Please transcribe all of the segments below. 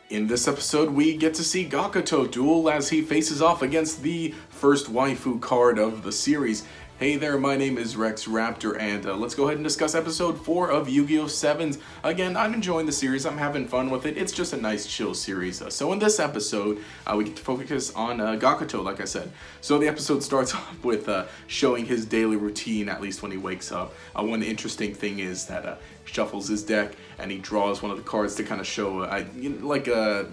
In this episode, we get to see Gakuto duel as he faces off against the first waifu card of the series. Hey there, my name is Rex Raptor, and let's go ahead and discuss episode 4 of Yu-Gi-Oh! 7s. Again, I'm enjoying the series, I'm having fun with it, it's just a nice chill series. So in this episode, we get to focus on Gakuto, like I said. So the episode starts off with showing his daily routine, at least when he wakes up. One interesting thing is that he shuffles his deck, and he draws one of the cards to kind of show,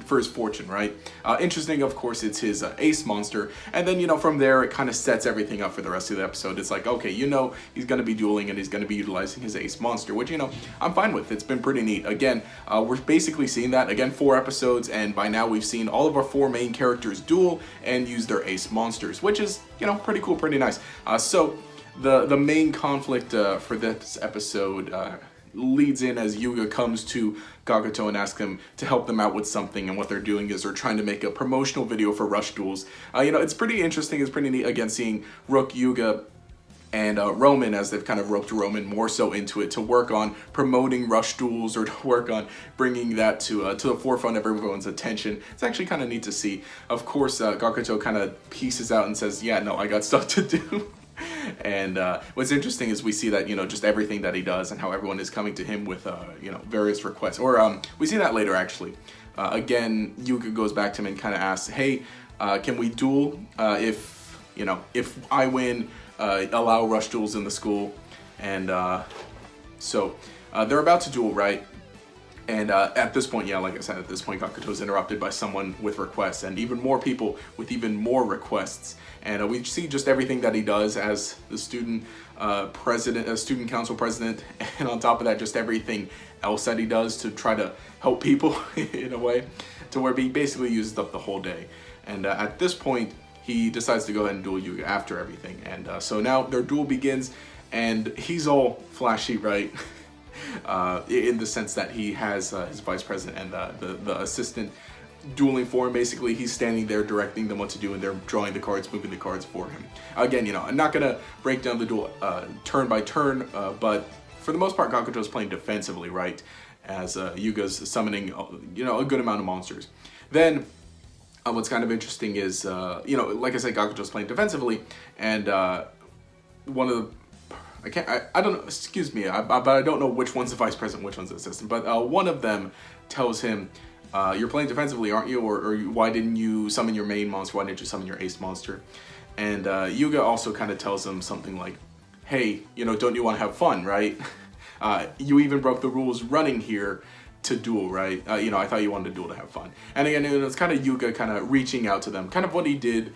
for his fortune, right? Interesting, of course, it's his ace monster, and then, from there, it kind of sets everything up for the rest of the episode. It's like, okay, he's going to be dueling and he's going to be utilizing his ace monster, which, I'm fine with. It's been pretty neat. Again, we're basically seeing that, again, 4 episodes, and by now we've seen all of our 4 main characters duel and use their ace monsters, which is, pretty cool, pretty nice. So the main conflict for this episode leads in as Yuga comes to Gakuto and asks him to help them out with something, and what they're doing is they're trying to make a promotional video for Rush Duels. It's pretty interesting, it's pretty neat, again, seeing Rook, Yuga, and Roman, as they've kind of roped Roman more so into it to work on promoting Rush Duels, or to work on bringing that to the forefront of everyone's attention. It's actually kind of neat to see. Of course, Gakuto kind of pieces out and says, yeah, no, I got stuff to do. And what's interesting is we see that, just everything that he does and how everyone is coming to him with, various requests. Or we see that later, actually. Again, Yuga goes back to him and kind of asks, hey, can we duel? If I win, allow Rush Duels in the school. And so they're about to duel, right? And at this point, like I said, at this point, Gakuto's interrupted by someone with requests, and even more people with even more requests. And we see just everything that he does as the student student council president, and on top of that, just everything else that he does to try to help people in a way, to where he basically uses up the whole day. And at this point, he decides to go ahead and duel Yuga after everything. And so now their duel begins, and he's all flashy, right? In the sense that he has his vice president and the assistant dueling for him. Basically, he's standing there directing them what to do, and they're drawing the cards, moving the cards for him. Again, I'm not gonna break down the duel turn by turn, but for the most part, Gakuto's playing defensively, right? As Yuga's summoning, a good amount of monsters. Then what's kind of interesting is, like I said, Gakuto's playing defensively, and one of the I don't know, excuse me, but I don't know which one's the vice president, which one's the assistant, but one of them tells him, you're playing defensively, aren't you? Or why didn't you summon your main monster? Why didn't you summon your ace monster? And Yuga also kind of tells him something like, hey, don't you want to have fun, right? You even broke the rules running here to duel, right? I thought you wanted to duel to have fun. And again, it's kind of Yuga kind of reaching out to them, kind of what he did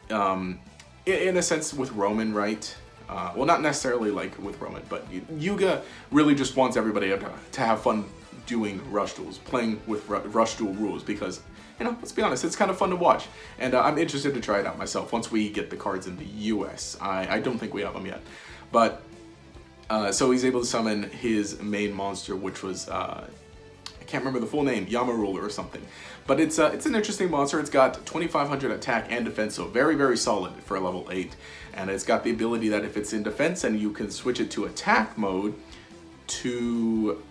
in a sense with Roman, right? Well, not necessarily like with Roman, but Yuga really just wants everybody to have fun doing Rush Duels, playing with Rush Duel rules, because, let's be honest, it's kind of fun to watch. And I'm interested to try it out myself once we get the cards in the US. I don't think we have them yet. But, so he's able to summon his main monster, which was, I can't remember the full name, Yama Ruler or something. But it's an interesting monster. It's got 2,500 attack and defense, so very, very solid for a level 8. And it's got the ability that if it's in defense, and you can switch it to attack mode to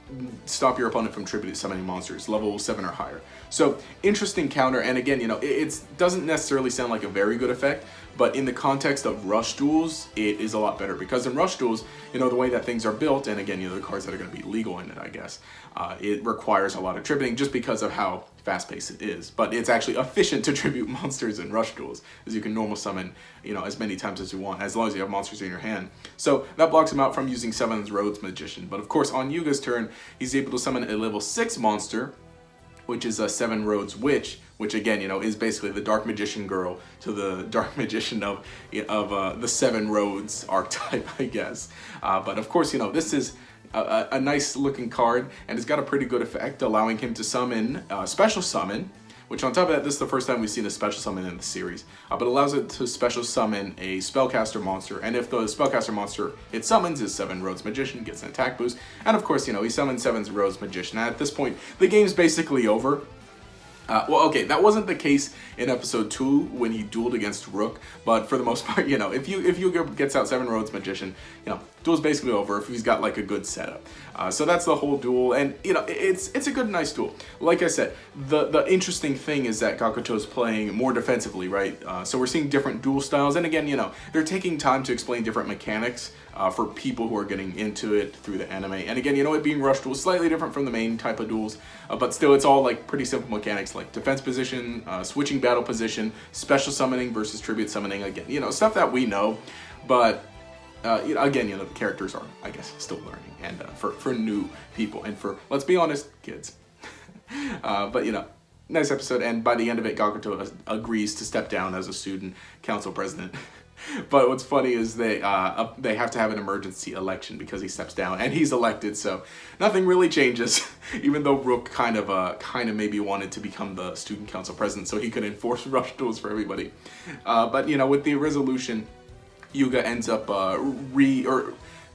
stop your opponent from tribute summoning monsters, level 7 or higher. So, interesting counter, and again, it doesn't necessarily sound like a very good effect, but in the context of Rush Duels, it is a lot better, because in Rush Duels, the way that things are built, and again, the cards that are going to be legal in it, I guess, it requires a lot of tributing just because of how fast-paced it is. But it's actually efficient to tribute monsters in Rush Duels, as you can normal summon, as many times as you want, as long as you have monsters in your hand. So that blocks him out from using 7's Rhodes Magician. But of course, on Yuga's turn, he's able to summon a level 6 monster, which is a 7 Rhodes Witch, which again, is basically the Dark Magician girl to the Dark Magician of the 7 Rhodes archetype, I guess. But of course, this is a nice looking card, and it's got a pretty good effect, allowing him to summon special summon, which on top of that, this is the first time we've seen a special summon in the series, but allows it to special summon a spellcaster monster, and if the spellcaster monster it summons is 7 Rhodes Magician, gets an attack boost, and of course, he summons 7's Rhodes Magician. And at this point, the game's basically over. Well, okay, that wasn't the case in episode 2 when he dueled against Rook, but for the most part, you know, if Yuga gets out 7 Roads Magician, you know, duel's basically over if he's got like a good setup. So that's the whole duel, and you know, it's a good, nice duel. Like I said, the interesting thing is that Gakuto's playing more defensively, right? So we're seeing different duel styles, and again, you know, they're taking time to explain different mechanics for people who are getting into it through the anime. And again, you know, it being rush duel is slightly different from the main type of duels, but still, it's all like pretty simple mechanics like defense position, switching battle position, special summoning versus tribute summoning. Again, you know, stuff that we know, but you know, again, you know, the characters are, I guess, still learning, and for new people, and for, let's be honest, kids. But you know, nice episode, and by the end of it, Gakuto agrees to step down as a student council president. But what's funny is they have to have an emergency election because he steps down, and he's elected, so nothing really changes. Even though Rook kind of maybe wanted to become the student council president so he could enforce rush duels for everybody. But you know, with the resolution, Yuga ends up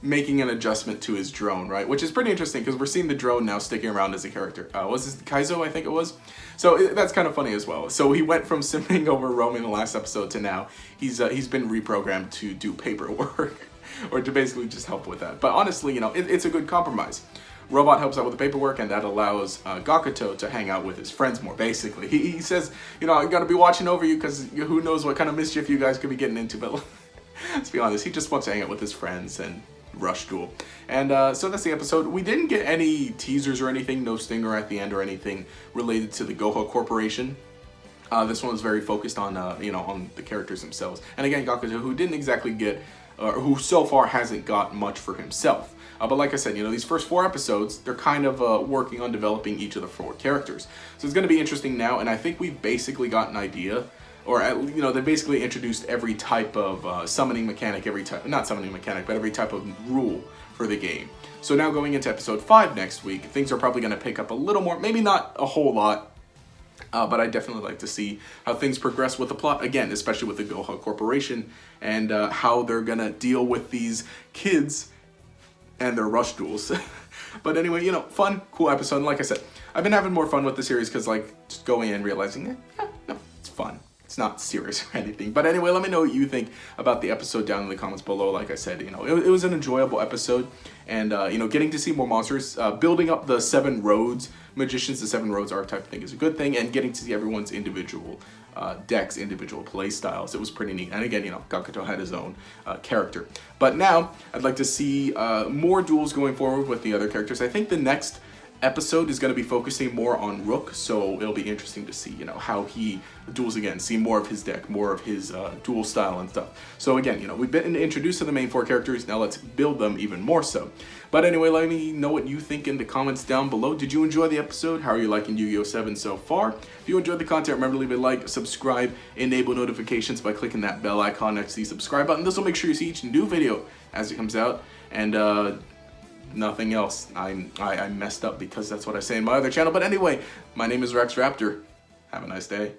making an adjustment to his drone, right? Which is pretty interesting because we're seeing the drone now sticking around as a character. Was this Kaizo, I think it was? So that's kind of funny as well. So he went from simming over Rome in the last episode to now he's been reprogrammed to do paperwork or to basically just help with that. But honestly, you know, it's a good compromise. Robot helps out with the paperwork, and that allows Gakuto to hang out with his friends more, basically. He says, you know, I'm going to be watching over you because who knows what kind of mischief you guys could be getting into, but let's be honest, he just wants to hang out with his friends and rush duel. And so that's the episode. We didn't get any teasers or anything, no stinger at the end or anything related to the Goha Corporation. This one was very focused on, you know, on the characters themselves. And again, Gakuto, who didn't exactly get, who so far hasn't got much for himself. But like I said, you know, these first 4 episodes, they're kind of working on developing each of the 4 characters. So it's going to be interesting now, and I think we've basically got an idea, or you know, they basically introduced every type of summoning mechanic, not summoning mechanic, but every type of rule for the game. So now going into episode 5 next week, things are probably going to pick up a little more, maybe not a whole lot, but I definitely like to see how things progress with the plot, again, especially with the Goha Corporation, and how they're going to deal with these kids and their rush duels. But anyway, you know, fun, cool episode. And like I said, I've been having more fun with the series because, like, just going in realizing, no, it's fun. It's not serious or anything. But anyway, let me know what you think about the episode down in the comments below. Like I said, you know, it was an enjoyable episode. And, you know, getting to see more monsters, building up the 7 Roads Magicians, the 7 Roads archetype thing is a good thing. And getting to see everyone's individual decks, individual play styles. It was pretty neat. And again, you know, Gakuto had his own character. But now, I'd like to see more duels going forward with the other characters. I think the next episode is going to be focusing more on Rook, so it'll be interesting to see, you know, how he duels again, see more of his deck, more of his duel style and stuff. So again, you know, we've been introduced to the main 4 characters, now let's build them even more so. But anyway, let me know what you think in the comments down below. Did you enjoy the episode? How are you liking Yu-Gi-Oh! 7 so far? If you enjoyed the content, remember to leave a like, subscribe, enable notifications by clicking that bell icon next to the subscribe button. This will make sure you see each new video as it comes out, and nothing else. I messed up because that's what I say in my other channel. But anyway, my name is Rex Raptor. Have a nice day.